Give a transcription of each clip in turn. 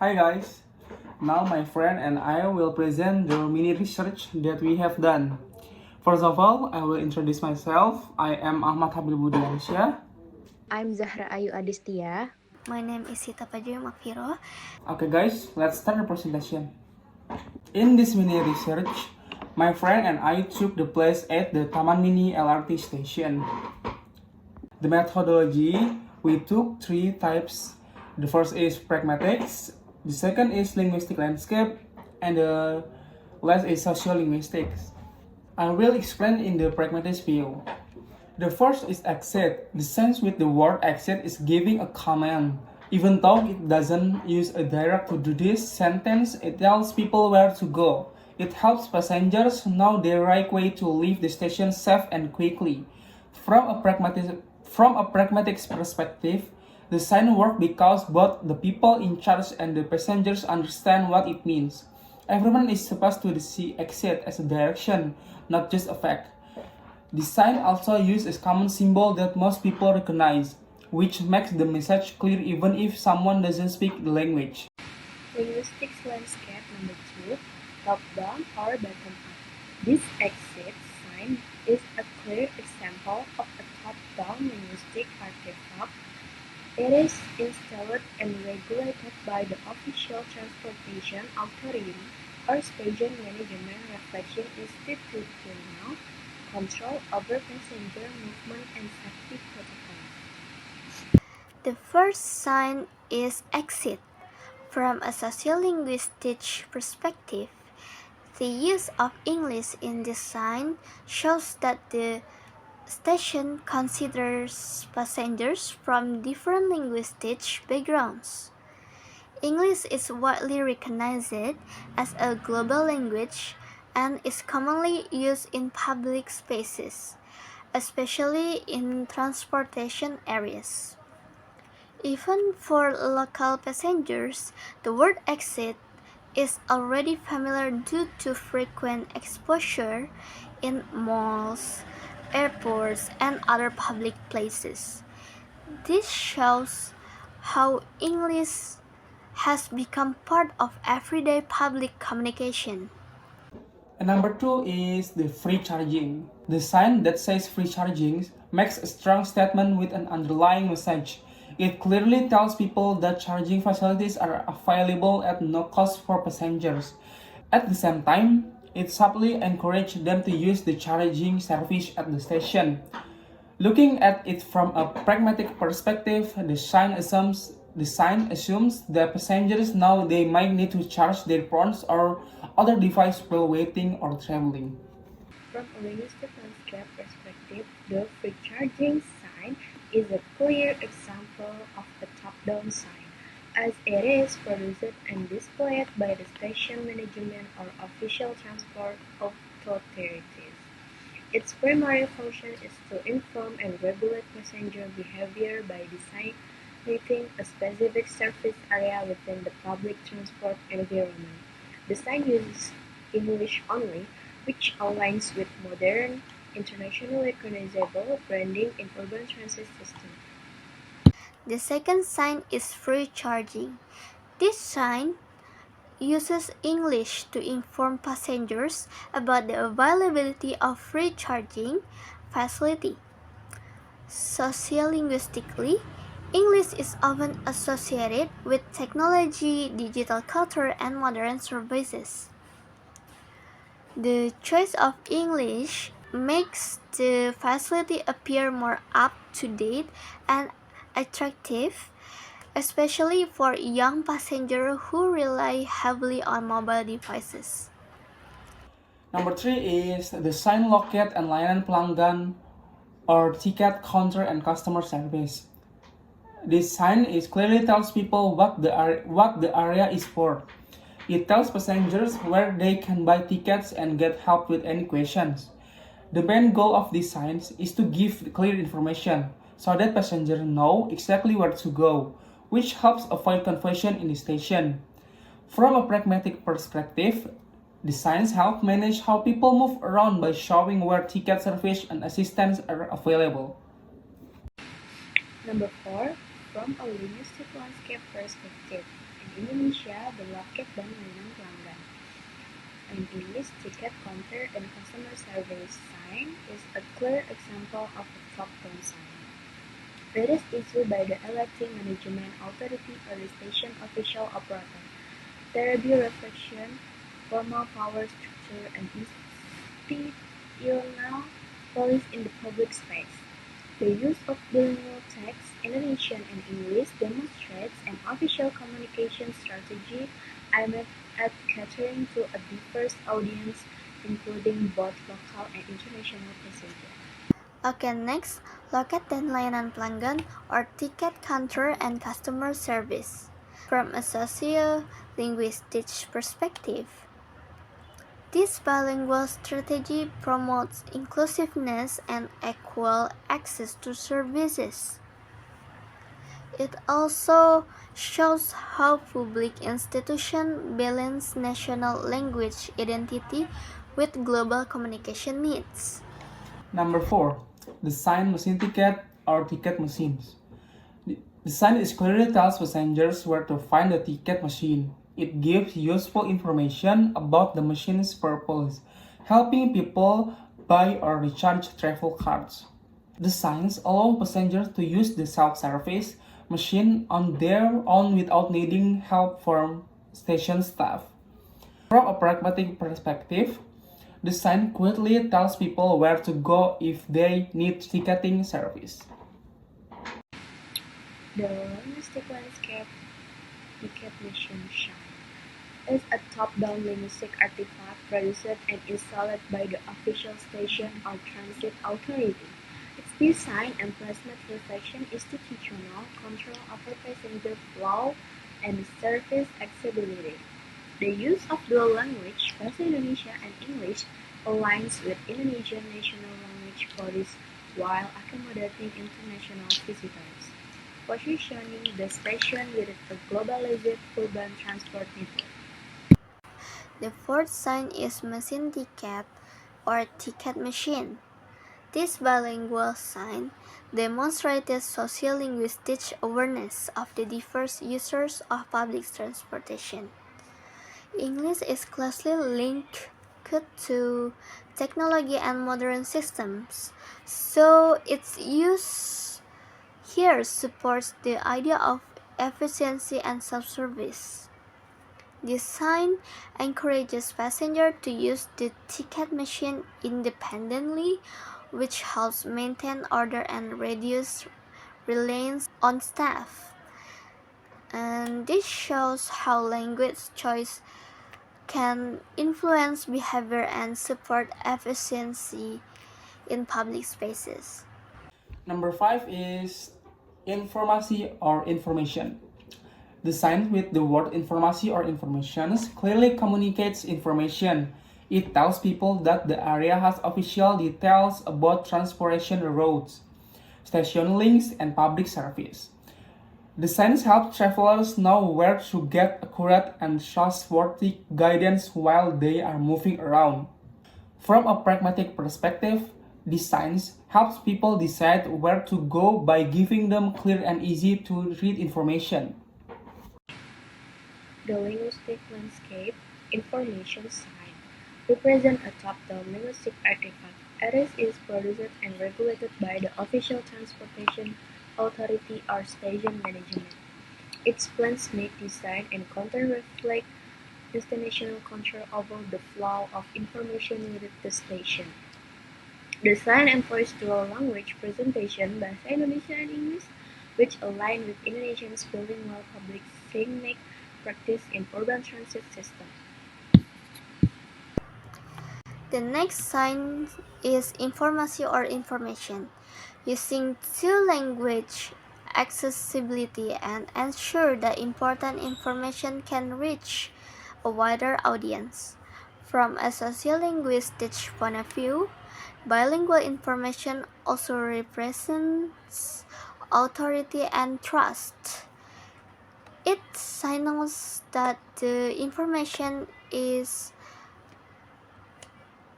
Hi guys, now my friend and I will present the mini research that we have done. First of all, I will introduce myself. I am Ahmad Habil Budiansyah. I'm Zahra Ayu Adistia. My name is Sita Pajero Makfiro. Okay guys, let's start the presentation. In this mini research, my friend and I took the place at the Taman Mini LRT station. The methodology, we took three types. The first is pragmatics, the second is linguistic landscape, and the last is sociolinguistics. I will explain in the pragmatist view. The first is exit. The sense with the word exit is giving a command. Even though it doesn't use a direct to do this sentence, it tells people where to go. It helps passengers know the right way to leave the station safe and quickly. From a pragmatic perspective, the sign works because both the people in charge and the passengers understand what it means. Everyone is supposed to see exit as a direction, not just a fact. The sign also uses a common symbol that most people recognize, which makes the message clear even if someone doesn't speak the language. Linguistics landscape number 2, top-down or bottom-up. This exit sign is a clear example of a top-down linguistic artifact. It is installed and regulated by the Official Transportation Authority or Station Management reflecting institutional control over passenger movement and safety protocols. The first sign is exit. From a sociolinguistic perspective, the use of English in this sign shows that the station considers passengers from different linguistic backgrounds. English is widely recognized as a global language and is commonly used in public spaces, especially in transportation areas. Even for local passengers, the word exit is already familiar due to frequent exposure in malls, airports, and other public places. This shows how English has become part of everyday public communication. And number two is the free charging. The sign that says free charging makes a strong statement with an underlying message. It clearly tells people that charging facilities are available at no cost for passengers. At the same time, it subtly encourages them to use the charging service at the station. Looking at it from a pragmatic perspective, the sign assumes that passengers know they might need to charge their phones or other device while waiting or traveling. From a linguistic landscape perspective, the free charging sign is a clear example of a top-down sign, as it is produced and displayed by the station management or official transport authorities. Its primary function is to inform and regulate passenger behavior by designating a specific service area within the public transport environment. The sign uses English only, which aligns with modern, internationally recognizable branding in urban transit systems. The second sign is free charging. This sign uses English to inform passengers about the availability of free charging facility. Sociolinguistically, English is often associated with technology, digital culture, and modern services. The choice of English makes the facility appear more up-to-date and attractive, especially for young passengers who rely heavily on mobile devices. Number three is the sign loket and layanan pelanggan or ticket counter and customer service. This sign clearly tells people what the area is for. It tells passengers where they can buy tickets and get help with any questions. The main goal of these signs is to give clear information so that passengers know exactly where to go, which helps avoid confusion in the station. From a pragmatic perspective, the signs help manage how people move around by showing where ticket service and assistance are available. Number 4, from a linguistic landscape perspective, In Indonesia, the loket dan layanan pelanggan. An English ticket counter and customer service sign is a clear example of a top-down sign. It is issued by the elected management authority or the station official operator. There be reflection, formal power structure, and institutional policy in the public space. The use of bilingual text, Indonesian and English, demonstrates an official communication strategy aimed at catering to a diverse audience, including both local and international passengers. Okay, next, loket dan layanan pelanggan or ticket counter and customer service. From a socio-linguistic perspective, this bilingual strategy promotes inclusiveness and equal access to services. It also shows how public institutions balance national language identity with global communication needs. Number 4. The sign machine ticket or ticket machines. The sign is clearly tells passengers where to find the ticket machine. It gives useful information about the machine's purpose, helping people buy or recharge travel cards. The signs allow passengers to use the self-service machine on their own without needing help from station staff. From a pragmatic perspective, the sign quickly tells people where to go if they need ticketing service. The linguistic landscape ticket machine shine is a top-down linguistic artifact produced and installed by the official station or transit authority. Its design and placement reflect institutional control over passenger flow and service accessibility. The use of dual language, Bahasa Indonesia and English, aligns with Indonesian national language policy while accommodating international visitors, positioning the station within a globalized urban transport network. The fourth sign is machine ticket or ticket machine. This bilingual sign demonstrated sociolinguistic awareness of the diverse users of public transportation. English is closely linked to technology and modern systems, so its use here supports the idea of efficiency and self-service. This sign encourages passengers to use the ticket machine independently, which helps maintain order and reduce reliance on staff. And this shows how language choice can influence behavior and support efficiency in public spaces. Number 5 is informasi or information. The sign with the word informasi or informations clearly communicates information. It tells people that the area has official details about transportation routes, station links, and public service. The signs help travelers know where to get accurate and trustworthy guidance while they are moving around. From a pragmatic perspective, these signs helps people decide where to go by giving them clear and easy to read information. The linguistic landscape information sign represents a top-down linguistic artifact. It is produced and regulated by the official transportation authority or station management. Its plans-made design and content reflect institutional control over the flow of information within the station. The sign employs dual language presentation, Bahasa Indonesia and English, which align with Indonesian's bilingual public signing practice in urban transit system. The next sign is informasi or information. Using two-language accessibility and ensure that important information can reach a wider audience. From a sociolinguistic point of view, bilingual information also represents authority and trust. It signals that the information is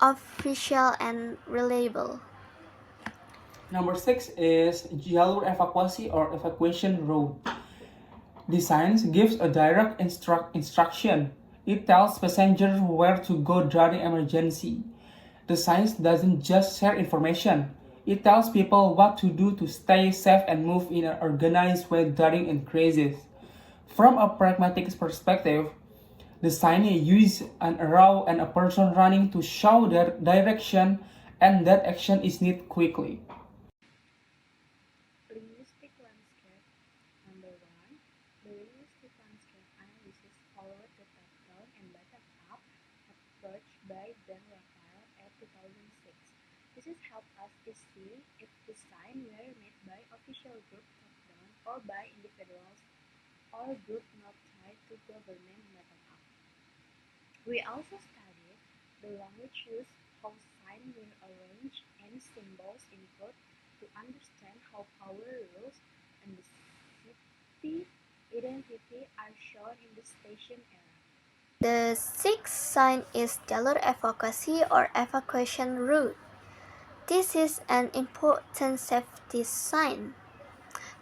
official and reliable. Number 6 is jalur evakuasi or evacuation road. The sign gives a direct instruction. It tells passengers where to go during emergency. The sign doesn't just share information. It tells people what to do to stay safe and move in an organized way during a crisis. From a pragmatic perspective, the sign uses an arrow and a person running to show their direction, and that action is needed quickly. Linguistic landscape. Number 1. The linguistic landscape analysis followed the top-down and bottom-up approach by Dan Raphael at 2006. This has helped us to see if the signs were made by official group top-down or by individuals or group not tied to government bottom-up. We also studied the language used, how signs were arranged, and symbols input to understand how power rules and the city identity are shown in the station era. The sixth sign is jalur evakuasi or evacuation route. This is an important safety sign.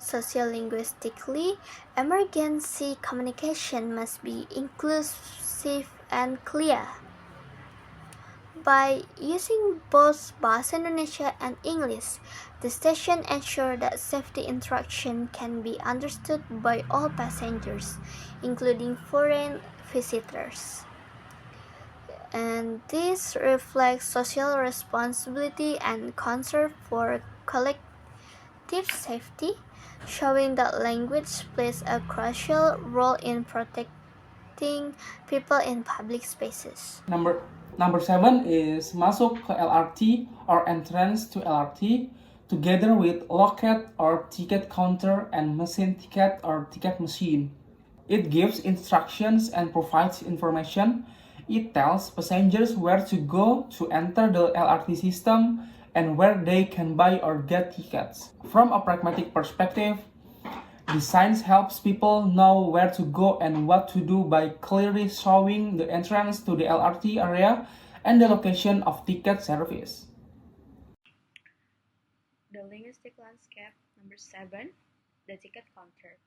Sociolinguistically, emergency communication must be inclusive and clear. By using both Bahasa Indonesia and English, the station ensures that safety instruction can be understood by all passengers, including foreign visitors. And this reflects social responsibility and concern for collective safety, showing that language plays a crucial role in protecting people in public spaces. Number 7 is masuk ke LRT or entrance to LRT, together with loket or ticket counter and machine ticket or ticket machine. It gives instructions and provides information. It tells passengers where to go to enter the LRT system and where they can buy or get tickets. From a pragmatic perspective, the signs helps people know where to go and what to do by clearly showing the entrance to the LRT area and the location of ticket service. The linguistic landscape. Number 7. The ticket counter.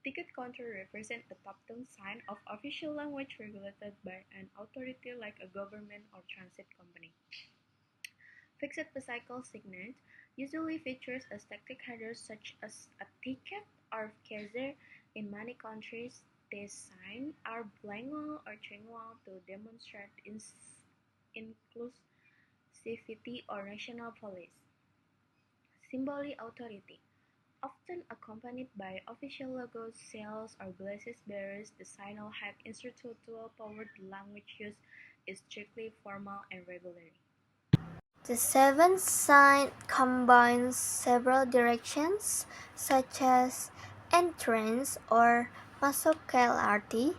Ticket counter represents a top-down sign of official language regulated by an authority like a government or transit company. Fixed bicycle signage usually features a static header such as a ticket or cashier. In many countries, these signs are bilingual or trilingual to demonstrate inclusivity or national policy. Symbolic authority. Often accompanied by official logos, seals, or glasses bearers, the signal have institutional power. The language used is strictly formal and regular. The seventh sign combines several directions, such as entrance or masuk ke LRT,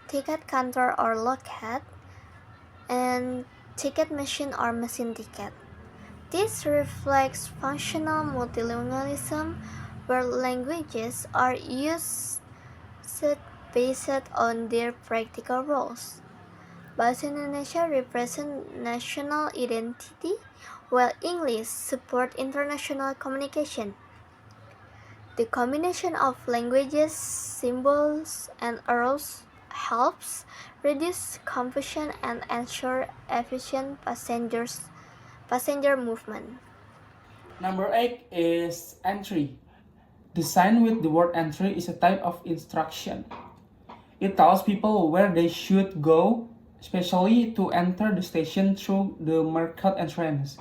ticket counter or loket, and ticket machine or machine ticket. This reflects functional multilingualism, where languages are used based on their practical roles. Bahasa Indonesia represents national identity, while English supports international communication. The combination of languages, symbols, and arrows helps reduce confusion and ensure efficient passenger movement. Number 8 is entry. The sign with the word entry is a type of instruction. It tells people where they should go, especially to enter the station through the market entrance.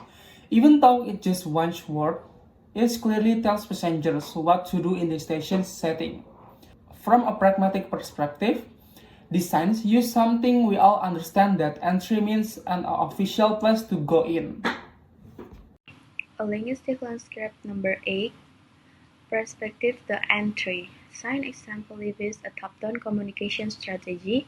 Even though it's just one word, it clearly tells passengers what to do in the station setting. From a pragmatic perspective, these signs use something we all understand, that entry means an official place to go in. A linguistic landscape. Number 8. Perspective. The entry sign exemplifies a top-down communication strategy,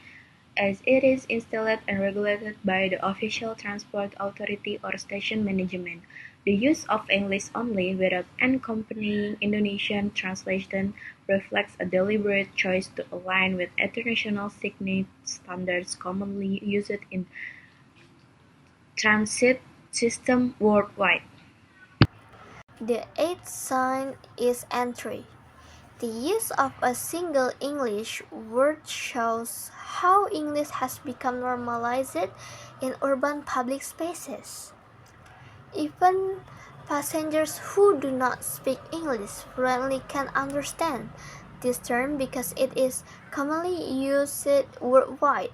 as it is installed and regulated by the official transport authority or station management. The use of English only without accompanying Indonesian translation reflects a deliberate choice to align with international signage standards commonly used in transit systems worldwide. The eighth sign is entry. The use of a single English word shows how English has become normalized in urban public spaces. Even passengers who do not speak English fluently can understand this term because it is commonly used worldwide.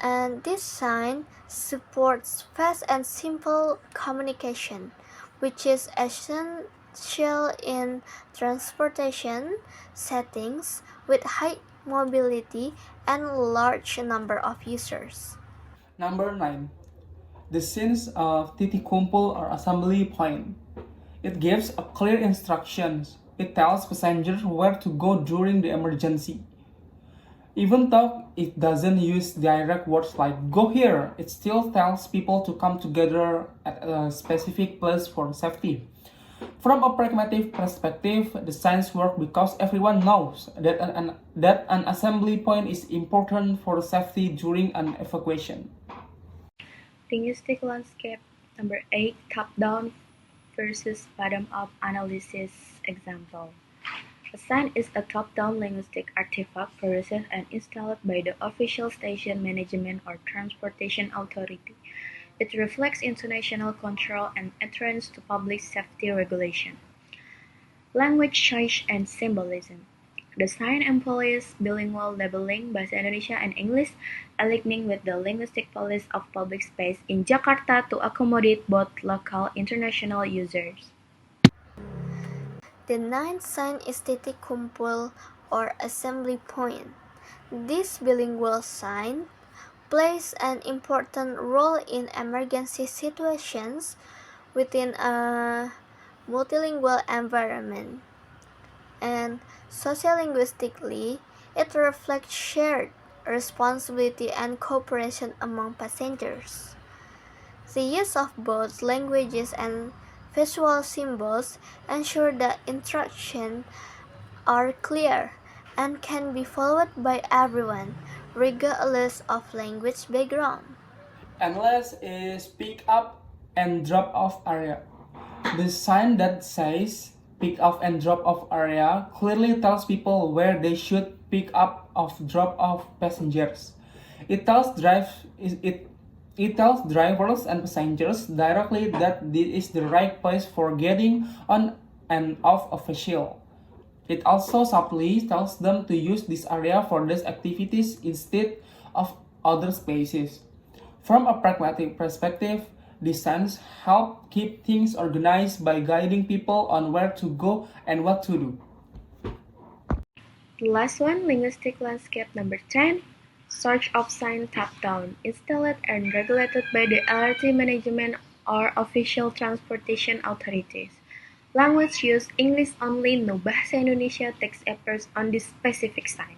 And this sign supports fast and simple communication, which is essential in transportation settings with high mobility and large number of users. Number 9. The scenes of titik kumpul or assembly point. It gives a clear instructions. It tells passengers where to go during the emergency. Even though it doesn't use direct words like go here, it still tells people to come together at a specific place for safety. From a pragmatic perspective, the signs work because everyone knows that an assembly point is important for safety during an evacuation. Linguistic landscape. Number 8. Top-down versus bottom-up analysis example. A sign is a top-down linguistic artifact produced and installed by the official station management or transportation authority. It reflects international control and adherence to public safety regulation. Language choice and symbolism. The sign employs bilingual labeling Bahasa Indonesia and English, aligning with the linguistic policy of public space in Jakarta to accommodate both local and international users. The ninth sign is titik kumpul or assembly point. This bilingual sign plays an important role in emergency situations within a multilingual environment. And sociolinguistically, it reflects shared responsibility and cooperation among passengers. The use of both languages and visual symbols ensure that instructions are clear and can be followed by everyone, regardless of language background. And last is pick up and drop off area. The sign that says pick up and drop off area clearly tells people where they should pick up or drop off passengers. It tells drivers and passengers directly that this is the right place for getting on and off a vehicle. It also subtly tells them to use this area for these activities instead of other spaces. From a pragmatic perspective, these signs help keep things organized by guiding people on where to go and what to do. The last one, linguistic landscape number 10, sort of sign top-down, installed and regulated by the LRT management or official transportation authorities. Language use English only, no Bahasa Indonesia text appears on this specific sign.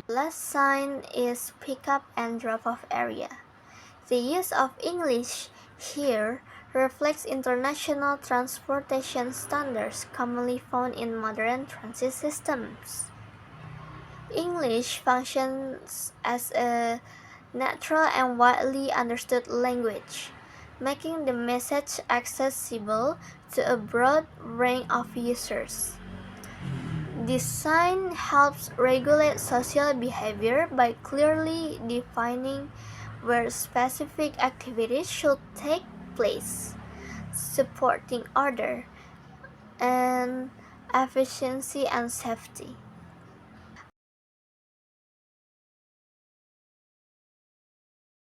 Last sign is pick up and drop off area. The use of English here reflects international transportation standards commonly found in modern transit systems. English functions as a natural and widely understood language, making the message accessible to a broad range of users. This sign helps regulate social behavior by clearly defining where specific activities should take place, supporting order and efficiency and safety.